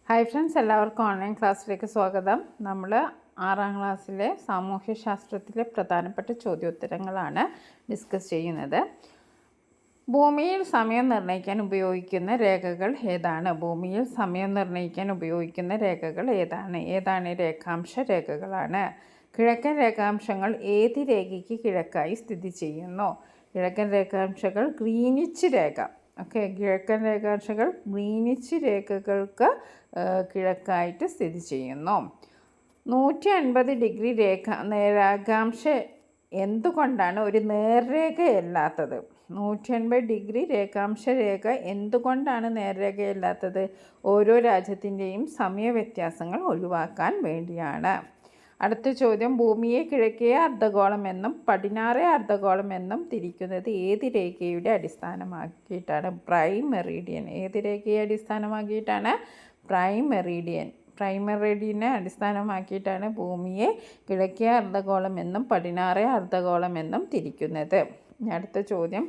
Hi friends, എല്ലാവർക്കും online ക്ലാസ്സിലേക്ക് സ്വാഗതം. നമ്മൾ 6ാം ക്ലാസ്സിലെ സാമൂഹ്യശാസ്ത്രത്തിലെ പ്രധാനപ്പെട്ട ചോദ്യോത്തരങ്ങളാണ് ഡിസ്കസ് ചെയ്യുന്നത്. ഭൂമിയിൽ സമയം നിർണ്ണയിക്കാൻ ഉപയോഗിക്കുന്ന രേഖകൾ ഏതാണ്? ഭൂമിയിൽ സമയം നിർണ്ണയിക്കാൻ ഉപയോഗിക്കുന്ന രേഖകൾ ഏതാണ് രേഖാംശ രേഖകളാണ്. കിഴക്കൻ രേഖാംശങ്ങൾ ഏത് രേഖയ്ക്ക് കിഴക്കായി സ്ഥിതി ചെയ്യുന്നു? കിഴക്കൻ രേഖാംശങ്ങൾ ഗ്രീനിച്ച് രേഖ. കിഴക്കൻ രേഖാംശങ്ങൾ ഗ്രീനിച്ച് രേഖകൾക്ക് കിഴക്കായിട്ട് സ്ഥിതി ചെയ്യുന്നു. 150 ഡിഗ്രി രേഖാംശ എന്തുകൊണ്ടാണ് ഒരു നേർരേഖയല്ലാത്തത്? 180 ഡിഗ്രി രേഖാംശ രേഖ എന്തുകൊണ്ടാണ് നേർരേഖയല്ലാത്തത്? ഓരോ രാജ്യത്തിൻ്റെയും സമയവ്യത്യാസങ്ങൾ ഒഴിവാക്കാൻ വേണ്ടിയാണ്. അടുത്ത ചോദ്യം, ഭൂമിയെ കിഴക്കേ അർദ്ധഗോളമെന്നും പടിഞ്ഞാറേ അർദ്ധഗോളമെന്നും തിരിക്കുന്നത് ഏത് രേഖയുടെ അടിസ്ഥാനമാക്കിയിട്ടാണ്? Prime Meridian. ഏത് രേഖയെ അടിസ്ഥാനമാക്കിയിട്ടാണ്? പ്രൈം മെറീഡിയനെ അടിസ്ഥാനമാക്കിയിട്ടാണ് ഭൂമിയെ കിഴക്കേ അർദ്ധഗോളമെന്നും പടിഞ്ഞാറേ അർദ്ധഗോളമെന്നും തിരിക്കുന്നത്. അടുത്ത ചോദ്യം,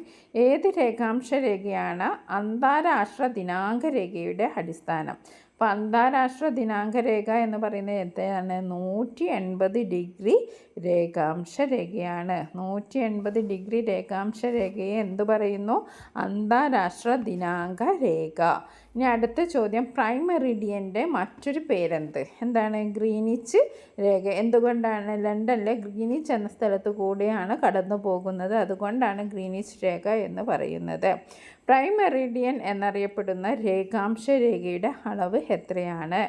ഏത് രേഖാംശ രേഖയാണ് അന്താരാഷ്ട്ര ദിനാങ്ക രേഖയുടെ അടിസ്ഥാനം? അപ്പോൾ അന്താരാഷ്ട്ര ദിനാങ്ക രേഖ എന്ന് പറയുന്നത് എന്താണ്? 180 ഡിഗ്രി രേഖാംശ രേഖയാണ്. 180 ഡിഗ്രി രേഖാംശ രേഖയെ എന്ത് പറയുന്നു? അന്താരാഷ്ട്ര ദിനാങ്ക രേഖ. ഇനി അടുത്ത ചോദ്യം, പ്രൈം മെറിഡിയൻ്റെ മറ്റൊരു പേരെന്ത്? എന്താണ്? ഗ്രീനിച്ച് രേഖ. എന്തുകൊണ്ടാണ്? ലണ്ടനിലെ ഗ്രീനിച്ച് എന്ന സ്ഥലത്ത് കൂടെയാണ് കടന്നു പോകുന്നത്, അതുകൊണ്ടാണ് ഗ്രീനിച്ച് രേഖ എന്ന് പറയുന്നത്. പ്രൈം മെറിഡിയൻ എന്നറിയപ്പെടുന്ന രേഖാംശ രേഖയുടെ അളവ് എത്രയാണ്?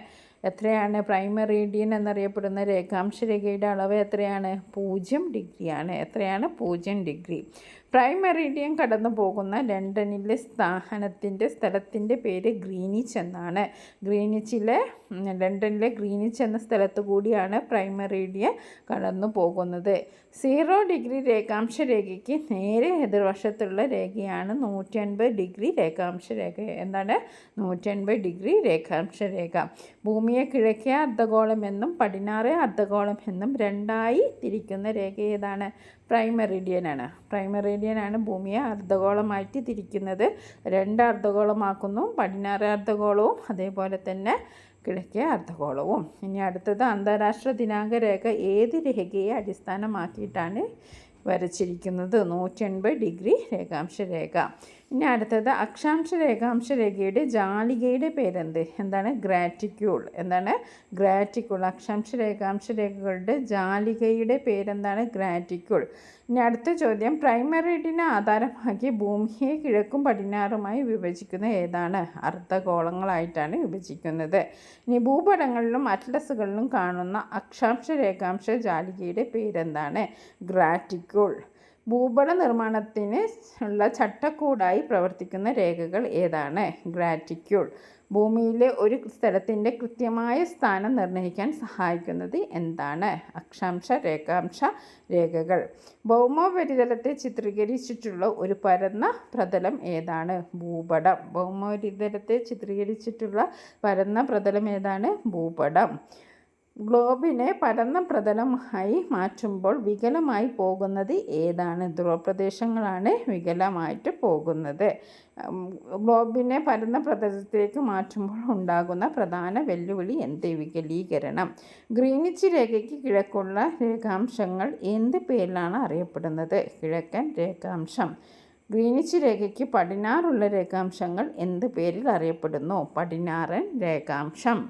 പ്രൈം മെറിഡിയൻ എന്നറിയപ്പെടുന്ന രേഖാംശ രേഖയുടെ അളവ് എത്രയാണ്? 0 ഡിഗ്രിയാണ്. 0 ഡിഗ്രി. പ്രൈം മെറിഡിയൻ കടന്നു പോകുന്ന ലണ്ടനിലെ സ്ഥലത്തിൻ്റെ പേര് ഗ്രീനിച്ച് എന്നാണ്. ലണ്ടനിലെ ഗ്രീനിച്ച് എന്ന സ്ഥലത്തു കൂടിയാണ് പ്രൈം മെറിഡിയൻ കടന്നു പോകുന്നത്. 0 ഡിഗ്രി രേഖാംശ രേഖയ്ക്ക് നേരെ എതിർവശത്തുള്ള രേഖയാണ് 180 ഡിഗ്രി രേഖാംശ രേഖ. എന്താണ്? 180 ഡിഗ്രി രേഖാംശ രേഖ. ഭൂമിയെ കിഴക്കേ അർദ്ധഗോളം എന്നും പടിഞ്ഞാറേ അർദ്ധഗോളം എന്നും രണ്ടായി തിരിക്കുന്ന രേഖ ഏതാണ്? പ്രൈം മെറിഡിയനാണ് ഭൂമിയെ അർദ്ധഗോളമായിട്ട് തിരിക്കുന്നത്. 2 അർദ്ധഗോളമാക്കുന്നു, പടിഞ്ഞാറേ അർദ്ധഗോളവും അതേപോലെ തന്നെ കിഴക്കേ അർദ്ധഗോളവും. ഇനി അടുത്തത്, അന്താരാഷ്ട്ര ദിനാങ്ക രേഖ ഏത് രേഖയെ അടിസ്ഥാനമാക്കിയിട്ടാണ് വരച്ചിരിക്കുന്നത്? 180 ഡിഗ്രി രേഖാംശ രേഖ. ഇനി അടുത്തത്, അക്ഷാംശ രേഖാംശ രേഖയുടെ ജാലികയുടെ പേരെന്ത്? എന്താണ്? ഗ്രാറ്റിക്യൂൾ. അക്ഷാംശ രേഖാംശ രേഖകളുടെ ജാലികയുടെ പേരെന്താണ്? ഗ്രാറ്റിക്യൂൾ. ഇനി അടുത്ത ചോദ്യം, പ്രൈം മെറിഡിയനെ ആധാരമാക്കി ഭൂമിയെ കിഴക്കും പടിഞ്ഞാറുമായി വിഭജിക്കുന്ന ഏതാണ്? അർദ്ധഗോളങ്ങളായിട്ടാണ് വിഭജിക്കുന്നത്. ഇനി ഭൂപടങ്ങളിലും അറ്റ്ലസുകളിലും കാണുന്ന അക്ഷാംശ രേഖാംശ ജാലികയുടെ പേരെന്താണ്? ഗ്രാറ്റിക്യൂൾ. ഭൂപട നിർമ്മാണത്തിന് ഉള്ള ചട്ടക്കൂടായി പ്രവർത്തിക്കുന്ന രേഖകൾ ഏതാണ്? ഗ്രാറ്റിക്യൂൾ. ഭൂമിയിലെ ഒരു സ്ഥലത്തിൻ്റെ കൃത്യമായ സ്ഥാനം നിർണ്ണയിക്കാൻ സഹായിക്കുന്നത് എന്താണ്? അക്ഷാംശ രേഖാംശ രേഖകൾ. ഭൗമോപരിതലത്തെ ചിത്രീകരിച്ചിട്ടുള്ള ഒരു പരന്ന പ്രതലം ഏതാണ്? ഭൂപടം. ഭൗമോപരിതലത്തെ ചിത്രീകരിച്ചിട്ടുള്ള പരന്ന പ്രതലം ഏതാണ്? ഭൂപടം. ഗ്ലോബിനെ പരന്ന പ്രതലമായി മാറ്റുമ്പോൾ വികലമായി പോകുന്നത് ഏതാണ്? ധ്രുവപ്രദേശങ്ങളാണ് വികലമായിട്ട് പോകുന്നത്. ഗ്ലോബിനെ പരന്ന പ്രതലത്തിലേക്ക് മാറ്റുമ്പോൾ ഉണ്ടാകുന്ന പ്രധാന വെല്ലുവിളി എന്ത്? വികലീകരണം. ഗ്രീനിച്ച് രേഖയ്ക്ക് കിഴക്കുള്ള രേഖാംശങ്ങൾ എന്ത് പേരിലാണ് അറിയപ്പെടുന്നത്? കിഴക്കൻ രേഖാംശം. ഗ്രീനിച്ച് രേഖയ്ക്ക് പടിഞ്ഞാറുള്ള രേഖാംശങ്ങൾ എന്ത് പേരിൽ അറിയപ്പെടുന്നു? പടിഞ്ഞാറൻ രേഖാംശം.